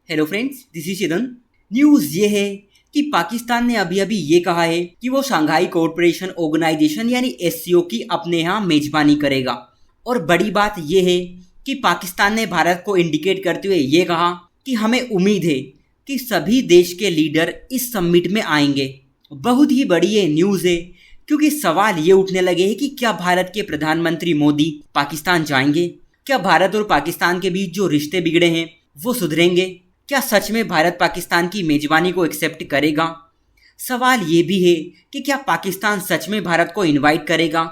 Hello friends, this is Chidan. News ये है कि पाकिस्तान ने अभी अभी ये कहा है कि वो शंघाई कोऑपरेशन ऑर्गेनाइजेशन यानी एससीओ की अपने यहाँ मेजबानी करेगा। और बड़ी बात ये है कि पाकिस्तान ने भारत को इंडिकेट करते हुए ये कहा कि हमें उम्मीद है कि सभी देश के लीडर इस समिट में आएंगे। बहुत ही बड़ी ये न्यूज़ है क्योंकि सवाल ये उठने लगे हैं कि क्या भारत के प्रधानमंत्री मोदी पाकिस्तान जाएंगे? क्या भारत और पाकिस्तान के बीच जो रिश्ते बिगड़े हैं वो सुधरेंगे? क्या सच में भारत पाकिस्तान की मेजबानी को एक्सेप्ट करेगा? सवाल ये भी है कि क्या पाकिस्तान सच में भारत को इनवाइट करेगा,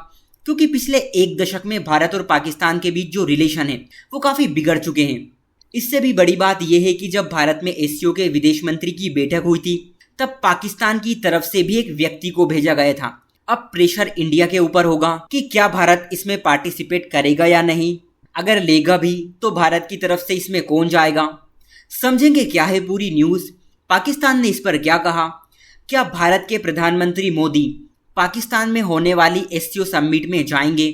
क्योंकि पिछले एक दशक में भारत और पाकिस्तान के बीच जो रिलेशन है वो काफ़ी बिगड़ चुके हैं। इससे भी बड़ी बात यह है कि जब भारत में एससीओ के विदेश मंत्री की बैठक हुई थी तब पाकिस्तान की तरफ से भी एक व्यक्ति को भेजा गया था। अब प्रेशर इंडिया के ऊपर होगा कि क्या भारत इसमें पार्टिसिपेट करेगा या नहीं। अगर लेगा भी तो भारत की तरफ से इसमें कौन जाएगा? समझेंगे क्या है पूरी न्यूज़। पाकिस्तान ने इस पर क्या कहा? क्या भारत के प्रधानमंत्री मोदी पाकिस्तान में होने वाली एससीओ समिट में जाएंगे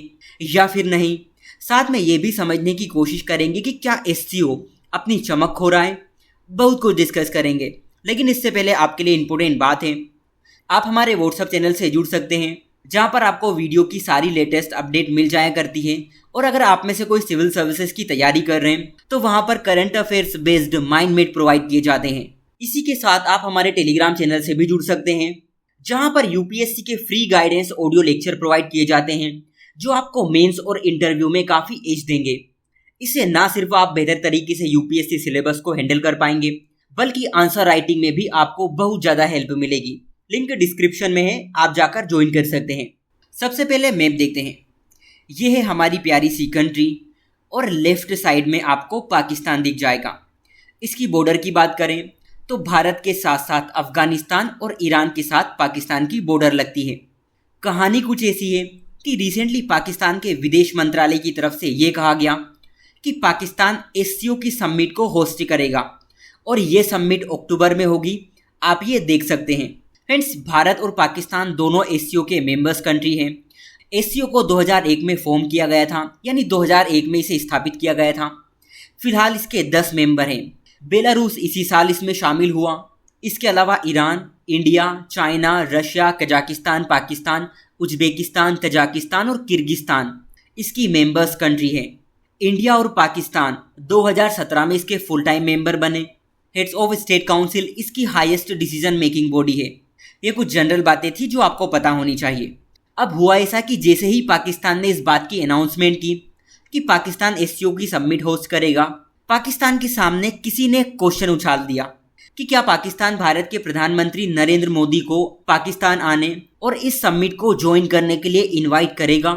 या फिर नहीं? साथ में ये भी समझने की कोशिश करेंगे कि क्या एससीओ अपनी चमक खो रहा है। बहुत कुछ डिस्कस करेंगे, लेकिन इससे पहले आपके लिए इंपॉर्टेंट बात है, आप हमारे व्हाट्सएप चैनल से जुड़ सकते हैं जहां पर आपको वीडियो की सारी लेटेस्ट अपडेट मिल जाया करती है। और अगर आप में से कोई सिविल सर्विसेज की तैयारी कर रहे हैं तो वहां पर current affairs based mind map provide किए जाते हैं। इसी के साथ आप हमारे टेलीग्राम चैनल से भी जुड़ सकते हैं जहां पर यूपीएससी के free guidance audio lecture provide किए जाते हैं जो आपको मेंस और इंटरव्यू में काफ़ी एज देंगे। इससे ना सिर्फ आप बेहतर तरीके से यूपीएससी सिलेबस को हैंडल कर पाएंगे बल्कि आंसर राइटिंग में भी आपको बहुत ज़्यादा हेल्प मिलेगी। लिंक डिस्क्रिप्शन में है, आप जाकर ज्वाइन कर सकते हैं। सबसे पहले मैप देखते हैं। ये है हमारी प्यारी सी कंट्री और लेफ्ट साइड में आपको पाकिस्तान दिख जाएगा। इसकी बॉर्डर की बात करें तो भारत के साथ साथ अफगानिस्तान और ईरान के साथ पाकिस्तान की बॉर्डर लगती है। कहानी कुछ ऐसी है कि रिसेंटली पाकिस्तान के विदेश मंत्रालय की तरफ से ये कहा गया कि पाकिस्तान एससीओ की समिट को होस्ट करेगा और ये समिट अक्टूबर में होगी। आप ये देख सकते हैं। फ्रेंड्स, भारत और पाकिस्तान दोनों एससीओ के मेंबर्स कंट्री हैं। एससीओ को 2001 में फॉर्म किया गया था, यानी 2001 में इसे स्थापित किया गया था। फिलहाल इसके 10 मेंबर हैं। बेलारूस इसी साल इसमें शामिल हुआ। इसके अलावा Iran, India, China, Russia, Kazakhstan, Pakistan, Uzbekistan, Tajikistan और किर्गिस्तान इसकी मेंबर्स कंट्री हैं। इंडिया और पाकिस्तान 2017 में इसके फुल टाइम मेंबर बने। हेड्स ऑफ स्टेट काउंसिल इसकी हाईएस्ट डिसीजन मेकिंग बॉडी है। ये कुछ जनरल बातें थी जो आपको पता होनी चाहिए। अब हुआ ऐसा कि जैसे ही पाकिस्तान ने इस बात की अनाउंसमेंट की कि पाकिस्तान एससीओ की समिट होस्ट करेगा, पाकिस्तान के सामने किसी ने क्वेश्चन उछाल दिया कि क्या पाकिस्तान भारत के प्रधानमंत्री नरेंद्र मोदी को पाकिस्तान आने और इस समिट को ज्वाइन करने के लिए इनवाइट करेगा।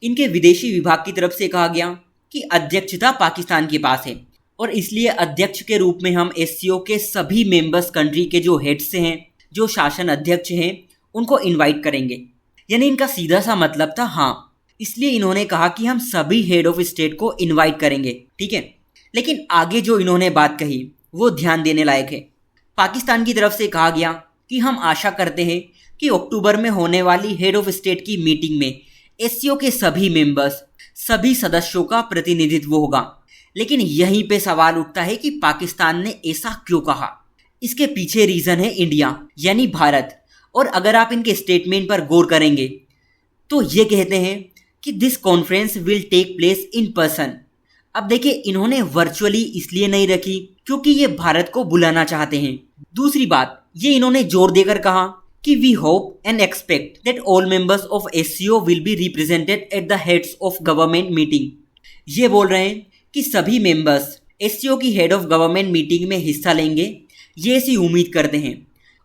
इनके विदेशी विभाग की तरफ से कहा गया कि अध्यक्षता पाकिस्तान के पास है और इसलिए अध्यक्ष के रूप में हम एससीओ के सभी मेंबर्स कंट्री के जो हेड्स हैं, जो शासन अध्यक्ष हैं, उनको इनवाइट करेंगे। यानी इनका सीधा सा मतलब था हाँ, इसलिए इन्होंने कहा कि हम सभी हेड ऑफ स्टेट को इनवाइट करेंगे। ठीक है, लेकिन आगे जो इन्होंने बात कही वो ध्यान देने लायक है। पाकिस्तान की तरफ से कहा गया कि हम आशा करते हैं कि अक्टूबर में होने वाली हेड ऑफ स्टेट की मीटिंग में एससीओ के सभी मेंबर्स, सभी सदस्यों का प्रतिनिधित्व होगा। लेकिन यहीं पे सवाल उठता है कि पाकिस्तान ने ऐसा क्यों कहा। इसके पीछे रीज़न है इंडिया यानी भारत। और अगर आप इनके स्टेटमेंट पर गौर करेंगे तो ये कहते हैं कि this conference will take place in person. अब देखिए, इन्होंने वर्चुअली इसलिए नहीं रखी क्योंकि ये भारत को बुलाना चाहते हैं। दूसरी बात, ये इन्होंने जोर देकर कहा कि we hope and expect that all members of SCO will be represented at the heads of government meeting. ये बोल रहे हैं कि सभी मेंबर्स एससीओ की हेड ऑफ गवर्नमेंट मीटिंग में हिस्सा लेंगे, ये ऐसी उम्मीद करते हैं।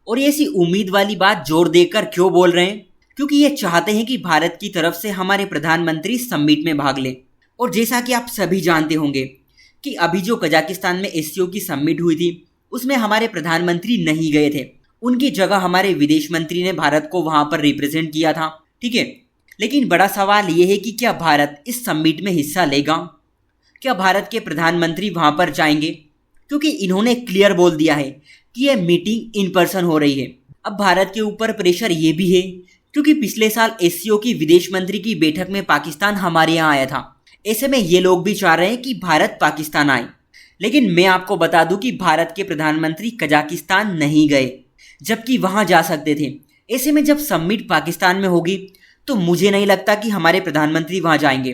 और ये ऐसी उम्मीद वाली बात जोर देकर क्यों बोल रहे हैं? क्योंकि ये चाहते हैं कि भारत की तरफ से हमारे प्रधानमंत्री समिट में भाग लें। और जैसा कि आप सभी जानते होंगे कि अभी जो कजाकिस्तान में एससीओ की समिट हुई थी उसमें हमारे प्रधानमंत्री नहीं गए थे। उनकी जगह हमारे विदेश मंत्री ने भारत को वहाँ पर रिप्रेजेंट किया था। ठीक है, लेकिन बड़ा सवाल ये है कि क्या भारत इस समिट में हिस्सा लेगा? क्या भारत के प्रधानमंत्री वहाँ पर जाएंगे? क्योंकि इन्होंने क्लियर बोल दिया है कि यह मीटिंग इन पर्सन हो रही है। अब भारत के ऊपर प्रेशर ये भी है क्योंकि पिछले साल एससीओ की विदेश मंत्री की बैठक में पाकिस्तान हमारे यहाँ आया था। ऐसे में ये लोग भी चाह रहे हैं कि भारत पाकिस्तान आए। लेकिन मैं आपको बता दूं कि भारत के प्रधानमंत्री कजाकिस्तान नहीं गए, जबकि वहां जा सकते थे। ऐसे में जब समिट पाकिस्तान में होगी तो मुझे नहीं लगता कि हमारे प्रधानमंत्री वहां जाएंगे।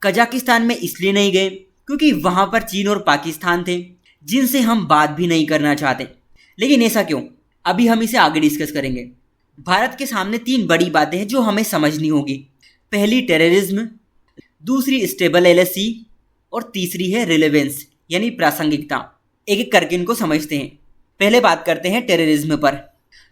कजाकिस्तान में इसलिए नहीं गए क्योंकि वहां पर चीन और पाकिस्तान थे जिनसे हम बात भी नहीं करना चाहते। लेकिन ऐसा क्यों, अभी हम इसे आगे डिस्कस करेंगे। भारत के सामने 3 बड़ी बातें हैं जो हमें समझनी होगी। पहली टेररिज्म, दूसरी स्टेबल एलएसी और तीसरी है रिलेवेंस यानी प्रासंगिकता। एक एक करके इनको समझते हैं। पहले बात करते हैं टेररिज्म पर।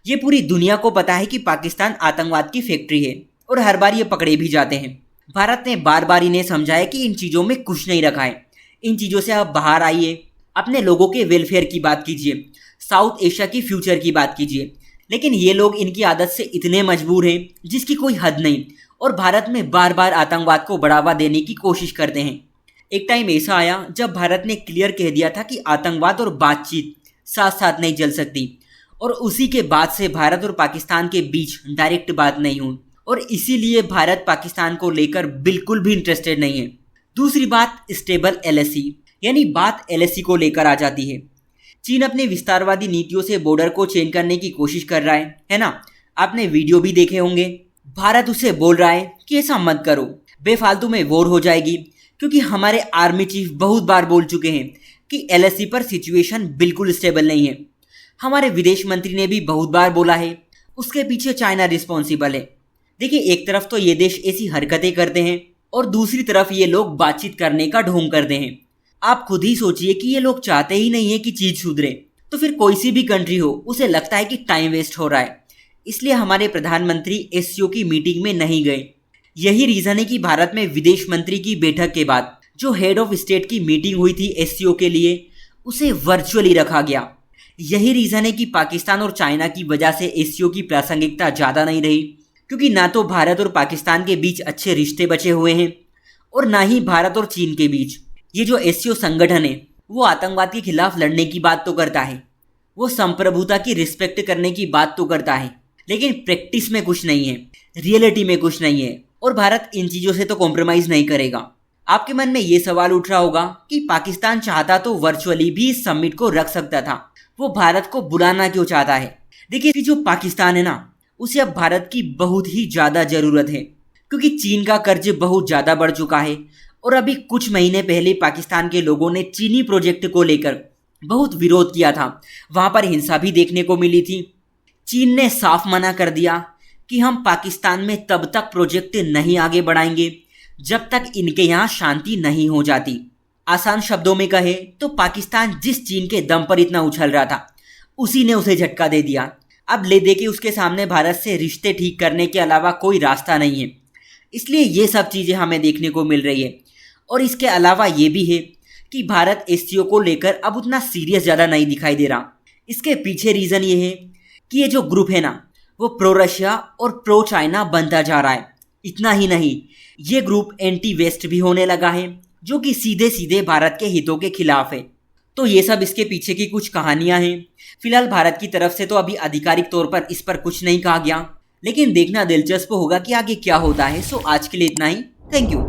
ये पूरी दुनिया को पता है कि पाकिस्तान आतंकवाद की फैक्ट्री है और हर बार ये पकड़े भी जाते हैं। भारत ने बार बार इन्हें समझाया कि इन चीज़ों में कुछ नहीं रखा है, इन चीज़ों से आप बाहर आइए, अपने लोगों के वेलफेयर की बात कीजिए, साउथ एशिया की फ्यूचर की बात कीजिए। लेकिन ये लोग इनकी आदत से इतने मजबूर हैं जिसकी कोई हद नहीं, और भारत में बार बार आतंकवाद को बढ़ावा देने की कोशिश करते हैं। एक टाइम ऐसा आया जब भारत ने क्लियर कह दिया था कि आतंकवाद और बातचीत साथ साथ नहीं चल सकती, और उसी के बाद से भारत और पाकिस्तान के बीच डायरेक्ट बात नहीं हुई, और इसीलिए भारत पाकिस्तान को लेकर बिल्कुल भी इंटरेस्टेड नहीं है। दूसरी बात स्टेबल एलएसी, यानी बात एलएसी को लेकर आ जाती है। चीन अपने विस्तारवादी नीतियों से बॉर्डर को चेंज करने की कोशिश कर रहा है ना। आपने वीडियो भी देखे होंगे। भारत उसे बोल रहा है कि ऐसा मत करो, बेफालतू में वॉर हो जाएगी, क्योंकि हमारे आर्मी चीफ बहुत बार बोल चुके हैं कि एलएसी पर सिचुएशन बिल्कुल स्टेबल नहीं है। हमारे विदेश मंत्री ने भी बहुत बार बोला है, उसके पीछे चाइना रिस्पॉन्सिबल है। देखिए, एक तरफ तो ये देश ऐसी हरकतें करते हैं और दूसरी तरफ ये लोग बातचीत करने का ढोंग करते हैं। आप खुद ही सोचिए कि ये लोग चाहते ही नहीं है कि चीज सुधरे, तो फिर कोई सी भी कंट्री हो उसे लगता है कि टाइम वेस्ट हो रहा है। इसलिए हमारे प्रधानमंत्री एससीओ की मीटिंग में नहीं गए। यही रीजन है कि भारत में विदेश मंत्री की बैठक के बाद जो हेड ऑफ स्टेट की मीटिंग हुई थी एससीओ के लिए, उसे वर्चुअली रखा गया। यही रीजन है कि पाकिस्तान और चाइना की वजह से एससीओ की प्रासंगिकता ज़्यादा नहीं रही, क्योंकि ना तो भारत और पाकिस्तान के बीच अच्छे रिश्ते बचे हुए हैं और ना ही भारत और चीन के बीच। ये जो एससीओ संगठन है वो आतंकवाद के खिलाफ लड़ने की बात तो करता है, वो संप्रभुता की रिस्पेक्ट करने की बात तो करता है, लेकिन प्रैक्टिस में कुछ नहीं है, रियलिटी में कुछ नहीं है, और भारत इन चीज़ों से तो कॉम्प्रोमाइज़ नहीं करेगा। आपके मन में ये सवाल उठ रहा होगा कि पाकिस्तान चाहता तो वर्चुअली भी इस समिट को रख सकता था, वो भारत को बुलाना क्यों चाहता है? देखिए, जो पाकिस्तान है ना, उसे अब भारत की बहुत ही ज़्यादा ज़रूरत है, क्योंकि चीन का कर्ज बहुत ज़्यादा बढ़ चुका है। और अभी कुछ महीने पहले पाकिस्तान के लोगों ने चीनी प्रोजेक्ट को लेकर बहुत विरोध किया था, वहाँ पर हिंसा भी देखने को मिली थी। चीन ने साफ मना कर दिया कि हम पाकिस्तान में तब तक प्रोजेक्ट नहीं आगे बढ़ाएंगे जब तक इनके यहाँ शांति नहीं हो जाती। आसान शब्दों में कहे तो पाकिस्तान जिस चीन के दम पर इतना उछल रहा था, उसी ने उसे झटका दे दिया। अब ले दे के उसके सामने भारत से रिश्ते ठीक करने के अलावा कोई रास्ता नहीं है। इसलिए ये सब चीज़ें हमें देखने को मिल रही है। और इसके अलावा ये भी है कि भारत एससीओ को लेकर अब उतना सीरियस ज़्यादा नहीं दिखाई दे रहा। इसके पीछे रीज़न ये है कि ये जो ग्रुप है ना, वो प्रो रशिया और प्रो चाइना बनता जा रहा है। इतना ही नहीं, ये ग्रुप एंटी वेस्ट भी होने लगा है, जो कि सीधे सीधे भारत के हितों के खिलाफ है। तो ये सब इसके पीछे की कुछ कहानियां हैं। फिलहाल भारत की तरफ से तो अभी आधिकारिक तौर पर इस पर कुछ नहीं कहा गया, लेकिन देखना दिलचस्प होगा कि आगे क्या होता है। सो आज के लिए इतना ही। Thank you.